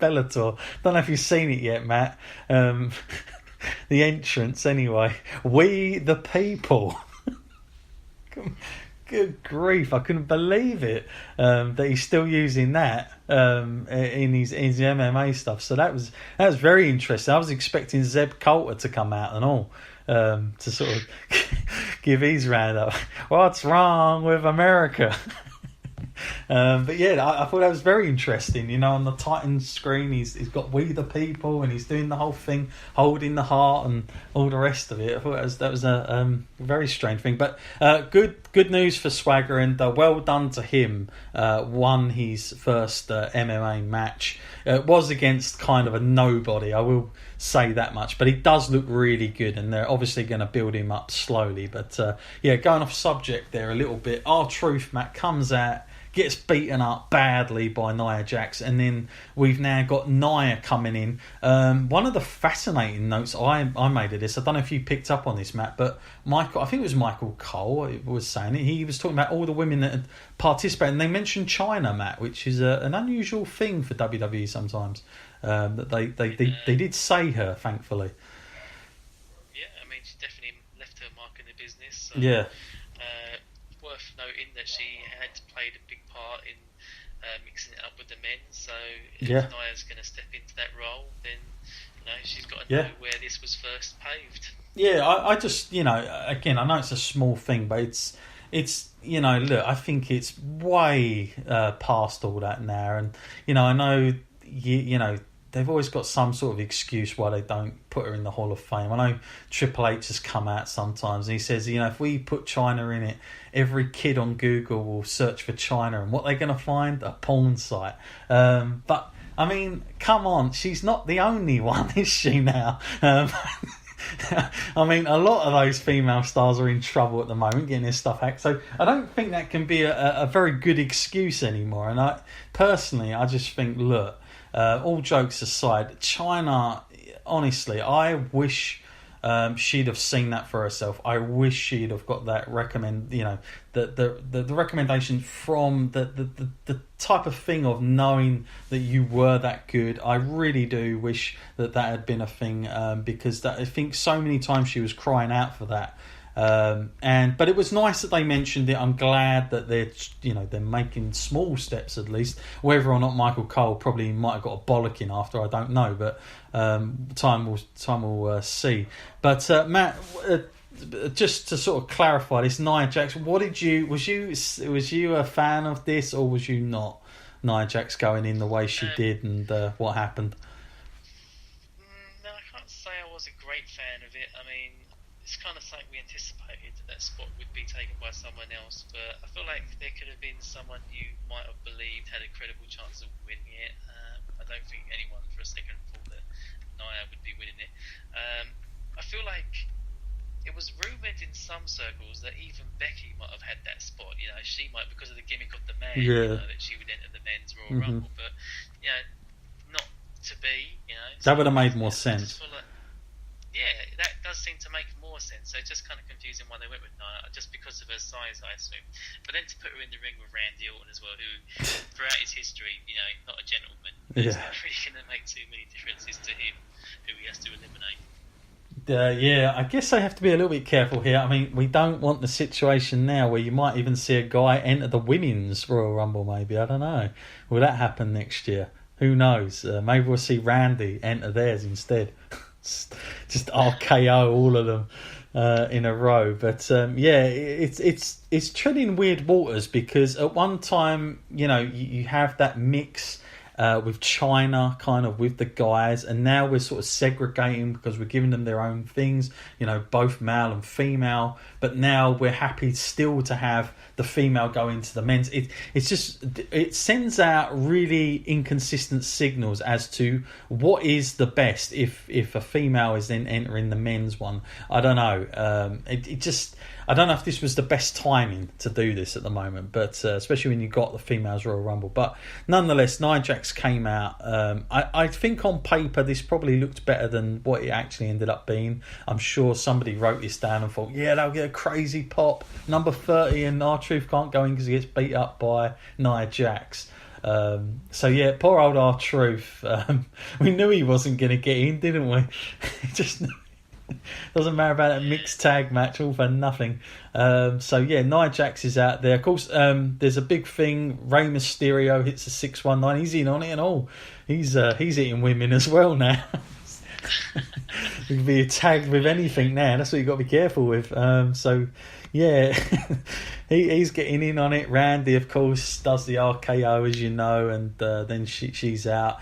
Bellator. Don't know if you've seen it yet, Matt. The entrance, anyway. We the people. Good grief! I couldn't believe it that he's still using that in his MMA stuff. So that was very interesting. I was expecting Zeb Coulter to come out and all to sort of give his round up. What's wrong with America? But yeah, I thought that was very interesting. You know, on the Titan screen, he's got "We the People" and he's doing the whole thing, holding the heart and all the rest of it. I thought that was a very strange thing. But good news for Swagger, and well done to him. Won his first MMA match. It was against kind of a nobody, I will say that much. But he does look really good, and they're obviously going to build him up slowly. But yeah, going off subject there a little bit. R-Truth, Matt, comes out, gets beaten up badly by Nia Jax, and then we've now got Nia coming in. One of the fascinating notes I made of this, I don't know if you picked up on this, Matt, but I think it was Michael Cole was saying it. He was talking about all the women that had participated, and they mentioned China, Matt, which is an unusual thing for WWE sometimes. That they did say her, thankfully. Yeah, I mean, she definitely left her mark in the business. So, yeah. Worth noting that she had played a big part in mixing it up with the men. So if Nia's going to step into that role, then she's got to know where this was first paved. Yeah, I just again, I know it's a small thing, but it's look, I think it's way past all that now, and I know they've always got some sort of excuse why they don't put her in the Hall of Fame. I know Triple H has come out sometimes and he says, if we put China in it, every kid on Google will search for China, and what they're going to find? A porn site. But, I mean, come on, she's not the only one, is she now? I mean, a lot of those female stars are in trouble at the moment, getting their stuff hacked. So I don't think that can be a very good excuse anymore. And I just think, look, all jokes aside, China, honestly, I wish she'd have seen that for herself. I wish she'd have got that the recommendation from the type of thing of knowing that you were that good. I really do wish that had been a thing, because I think so many times she was crying out for that. But it was nice that they mentioned it. I'm glad that they're making small steps at least. Whether or not Michael Cole probably might have got a bollocking after, I don't know, but time will see. But Matt, just to sort of clarify this, Nia Jax, was you a fan of this, or was you not? Nia Jax going in the way she did, and what happened? No, I can't say I was a great fan of it. I mean, it's kind of something we anticipated that spot would be taken by someone else, but I feel like there could have been someone you might have believed had a credible chance of winning it. I don't think anyone for a second thought that Nia would be winning it. I feel like it was rumoured in some circles that even Becky might have had that spot. She might, because of the gimmick of the man, that she would enter the men's Royal Rumble, but not to be. That would have made more sense. That does seem to make more sense. So it's just kind of confusing why they went with Nia, just because of her size, I assume. But then to put her in the ring with Randy Orton as well, who throughout his history, not a gentleman, it's not really going to make too many differences to him, who he has to eliminate. I guess they have to be a little bit careful here. I mean, we don't want the situation now where you might even see a guy enter the women's Royal Rumble, maybe. I don't know. Will that happen next year? Who knows? Maybe we'll see Randy enter theirs instead. Just RKO all of them in a row. But it's treading weird waters, because at one time, you have that mix with China kind of with the guys, and now we're sort of segregating because we're giving them their own things, both male and female, but now we're happy still to have the female go into the men's. It sends out really inconsistent signals as to what is the best if a female is then entering the men's one. I don't know. I don't know if this was the best timing to do this at the moment, but especially when you got the females Royal Rumble. But nonetheless, Nia Jax came out. I think on paper this probably looked better than what it actually ended up being. I'm sure somebody wrote this down and thought, they'll get a crazy pop. Number 30 and R-Truth can't go in because he gets beat up by Nia Jax. So yeah, poor old R-Truth. We knew he wasn't going to get in, didn't we? Just doesn't matter about that mixed tag match, all for nothing. So yeah, Nia Jax is out there. Of course, there's a big thing. Rey Mysterio hits a 619. He's in on it and all. He's eating women as well now. He can be tagged with anything now. That's what you got to be careful with. So yeah, he's getting in on it. Randy, of course, does the RKO, as you know, and then she's out.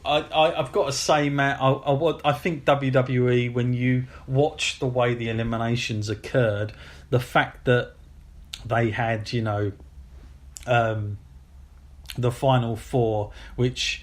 I've got to say, Matt, I think WWE, when you watch the way the eliminations occurred, the fact that they had, the final four, which,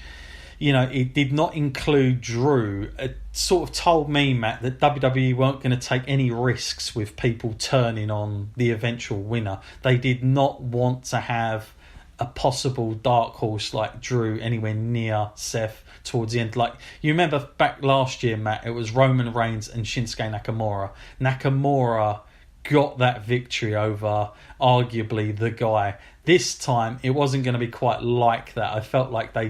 it did not include Drew, it sort of told me, Matt, that WWE weren't going to take any risks with people turning on the eventual winner. They did not want to have a possible dark horse like Drew anywhere near Seth towards the end. Like, you remember back last year, Matt, it was Roman Reigns and Shinsuke Nakamura. Nakamura got that victory over arguably the guy. This time it wasn't going to be quite like that. I felt like they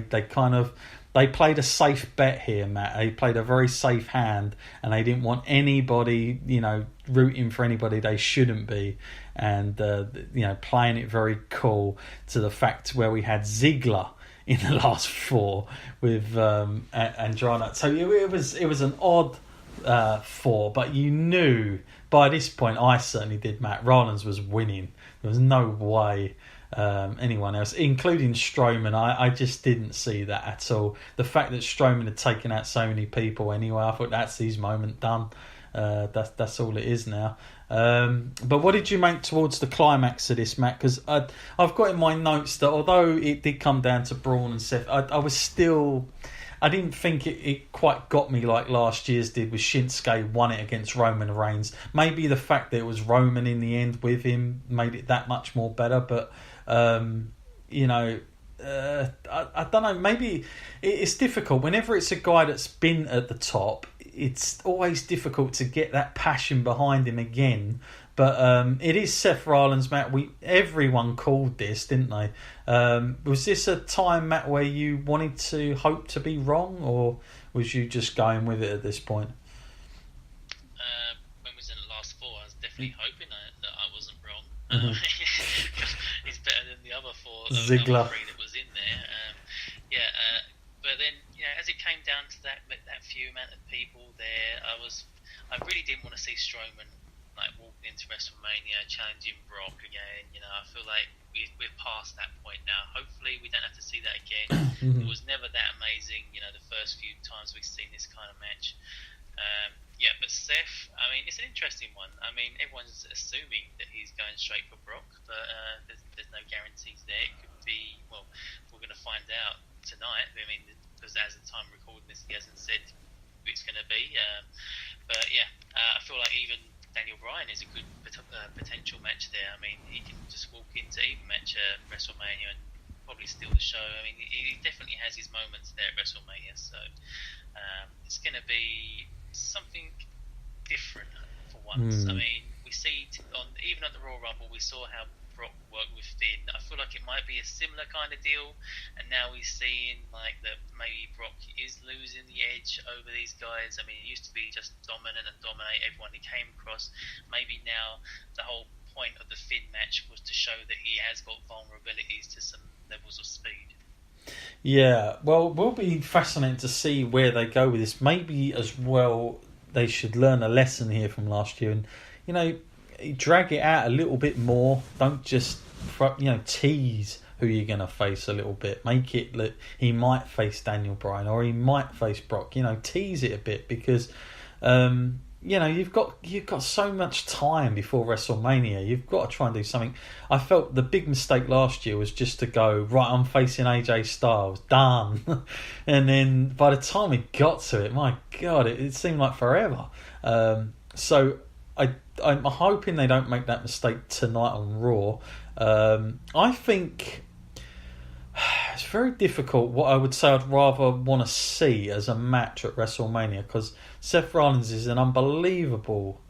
played a safe bet here, Matt. They played a very safe hand, and they didn't want anybody, rooting for anybody they shouldn't be, and playing it very cool to the fact where we had Ziggler in the last four with Andrade. So it was an odd four, but you knew by this point, I certainly did, Matt, Rollins was winning. There was no way anyone else, including Strowman. I just didn't see that at all. The fact that Strowman had taken out so many people anyway, I thought that's his moment done. That's all it is now. But what did you make towards the climax of this, Matt? Because I've got in my notes that although it did come down to Braun and Seth, I didn't think it quite got me like last year's did with Shinsuke won it against Roman Reigns. Maybe the fact that it was Roman in the end with him made it that much more better. But, I don't know, maybe it's difficult. Whenever it's a guy that's been at the top, it's always difficult to get that passion behind him again. But it is Seth Rollins, Matt. Everyone called this, didn't they? Was this a time, Matt, where you wanted to hope to be wrong, or was you just going with it at this point? When we was in the last four, I was definitely hoping that I wasn't wrong. He's better than the other four, Ziggler. Three that was in there. But then, as it came down to that few amount of people there, I really didn't want to see Strowman walking into WrestleMania challenging Brock again. I feel like we're past that point now. Hopefully we don't have to see that again. It was never that amazing, the first few times we've seen this kind of match. But Seth, it's an interesting one. Everyone's assuming that he's going straight for Brock, but there's no guarantees there. It could be, well, we're going to find out tonight. Because as the time recording this, he hasn't said who it's going to be. I feel like even Daniel Bryan is a good potential match there. He can just walk into either match at WrestleMania and probably steal the show. He definitely has his moments there at WrestleMania, so it's going to be something different for once. We see even at the Royal Rumble, we saw how Brock worked with Finn. I feel like it might be a similar kind of deal, and now we're seeing that maybe Brock is losing the edge over these guys. It used to be just dominant and dominate everyone he came across. Maybe now the whole point of the Finn match was to show that he has got vulnerabilities to some levels of speed. Yeah, well, it will be fascinating to see where they go with this. Maybe as well they should learn a lesson here from last year and, drag it out a little bit more. Don't just, tease who you're going to face a little bit. Make it look he might face Daniel Bryan or he might face Brock. Tease it a bit because, you've got so much time before WrestleMania. You've got to try and do something. I felt the big mistake last year was just to go, right, I'm facing AJ Styles, done. And then by the time we got to it, my God, it seemed like forever. So I'm hoping they don't make that mistake tonight on Raw. I think it's very difficult. What I would say I'd rather want to see as a match at WrestleMania, because Seth Rollins is an unbelievable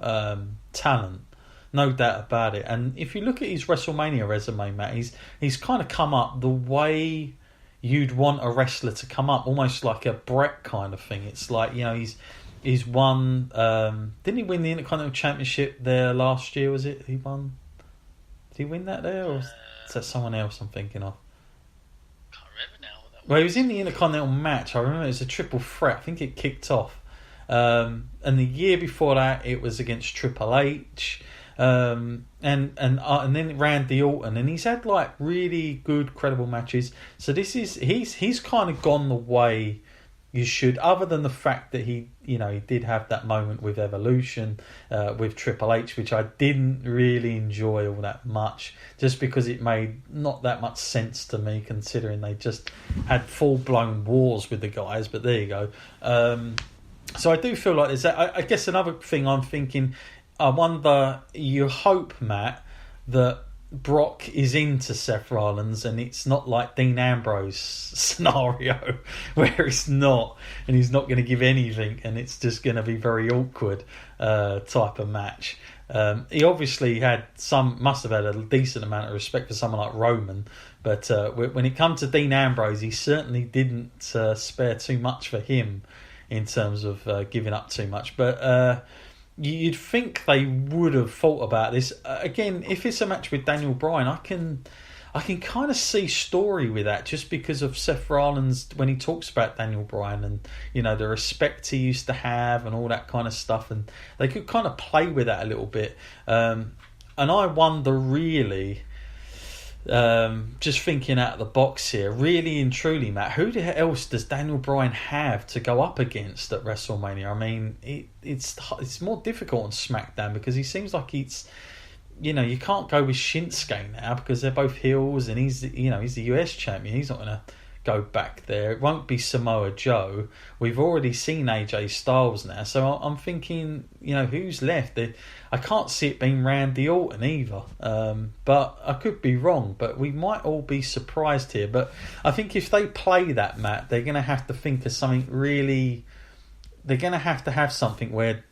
talent. no doubt about it. And if you look at his WrestleMania resume, Matt, he's kind of come up the way you'd want a wrestler to come up, almost like a Brett kind of thing. It's like, he's won. Didn't he win the Intercontinental Championship there last year? Was it he won? Did he win that there, or is that someone else I'm thinking of? Can't remember now. Well, he was in the Intercontinental match. I remember it was a triple threat. I think it kicked off. And the year before that, it was against Triple H. And then Randy Orton, and he's had like really good, credible matches. So he's kind of gone the way you should, other than the fact that he did have that moment with Evolution, with Triple H, which I didn't really enjoy all that much, just because it made not that much sense to me, considering they just had full blown wars with the guys. But there you go. So I do feel like there's that. I guess another thing I'm thinking, I wonder, you hope, Matt, that Brock is into Seth Rollins and it's not like Dean Ambrose scenario where it's not, and he's not going to give anything and it's just going to be very awkward type of match. He obviously must have had a decent amount of respect for someone like Roman, but when it comes to Dean Ambrose, he certainly didn't spare too much for him in terms of giving up too much. But you'd think they would have thought about this. Again, if it's a match with Daniel Bryan, I can kind of see story with that, just because of Seth Rollins when he talks about Daniel Bryan and the respect he used to have and all that kind of stuff, and they could kind of play with that a little bit. And I wonder, really, just thinking out of the box here, really and truly, Matt, who else does Daniel Bryan have to go up against at WrestleMania? I mean, it's more difficult on SmackDown because he seems like you can't go with Shinsuke now because they're both heels and he's the US champion. He's not going to go back there. It won't be Samoa Joe. We've already seen AJ Styles now, so I'm thinking, who's left? I can't see it being Randy Orton either, but I could be wrong. But we might all be surprised here. But I think if they play that, Matt, they're going to have to think of something really. They're going to have something where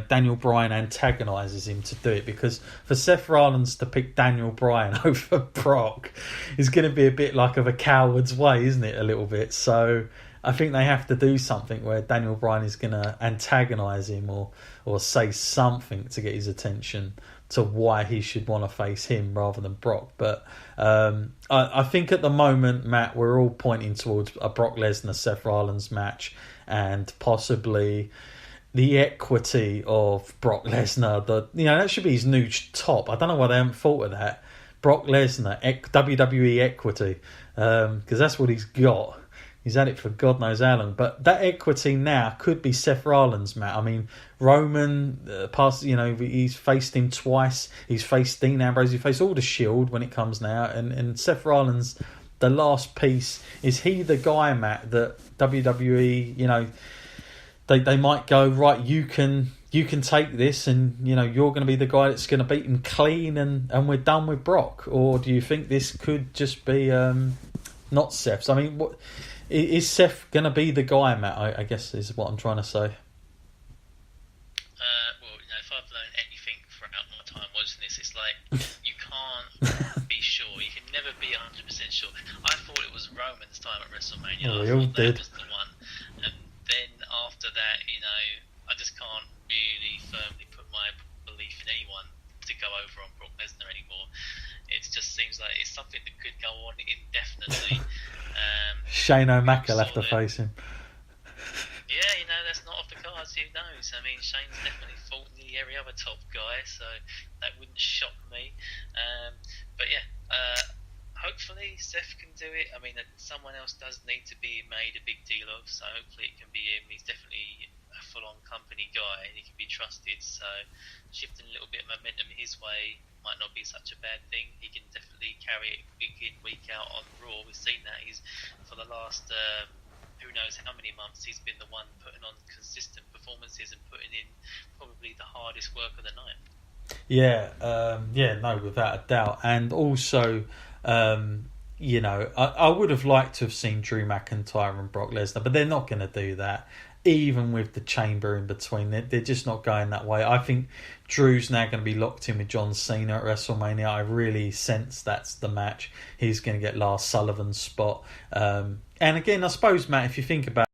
Daniel Bryan antagonises him to do it, because for Seth Rollins to pick Daniel Bryan over Brock is going to be a bit like of a coward's way, isn't it? A little bit. So I think they have to do something where Daniel Bryan is going to antagonise him or say something to get his attention to why he should want to face him rather than Brock. But I think at the moment, Matt, we're all pointing towards a Brock Lesnar Seth Rollins match, and possibly the equity of Brock Lesnar. That should be his new top. I don't know why they haven't thought of that. Brock Lesnar, WWE equity, because that's what he's got. He's had it for God knows how long. But that equity now could be Seth Rollins, Matt. I mean, Roman, he's faced him twice. He's faced Dean Ambrose. He faced all the Shield when it comes now. And Seth Rollins, the last piece, is he the guy, Matt, that WWE, they might go, right, you can take this and, you're going to be the guy that's going to beat him clean and we're done with Brock? Or do you think this could just be not Seth's? I mean, what is Seth going to be the guy, Matt? I guess is what I'm trying to say. Well, if I've learned anything throughout my time watching this, it's like you can't be sure. You can never be 100% sure. I thought it was Roman's time at WrestleMania. Oh, we all did. That was the one. And then after that, I just can't really firmly put my belief in anyone to go over on Brock Lesnar anymore. It just seems like it's something that could go on indefinitely. Shane O'Mac will have to face him. Yeah, that's not off the cards. Who knows? I mean, Shane's definitely fought nearly every other top guy, so that wouldn't shock me. But yeah, hopefully Seth can do it. I mean, someone else does need to be made a big deal of, so hopefully it can be him. He's definitely a full-on company guy and he can be trusted, so shifting a little bit of momentum his way might not be such a bad thing. He can definitely carry it week in, week out on Raw. We've seen that. He's, for the last who knows how many months, he's been the one putting on consistent performances and putting in probably the hardest work of the night. Yeah, no, without a doubt. And also, I would have liked to have seen Drew McIntyre and Brock Lesnar, but they're not going to do that. Even with the chamber in between, they're just not going that way. I think Drew's now going to be locked in with John Cena at WrestleMania. I really sense that's the match. He's going to get Lars Sullivan's spot. And again, I suppose, Matt, if you think about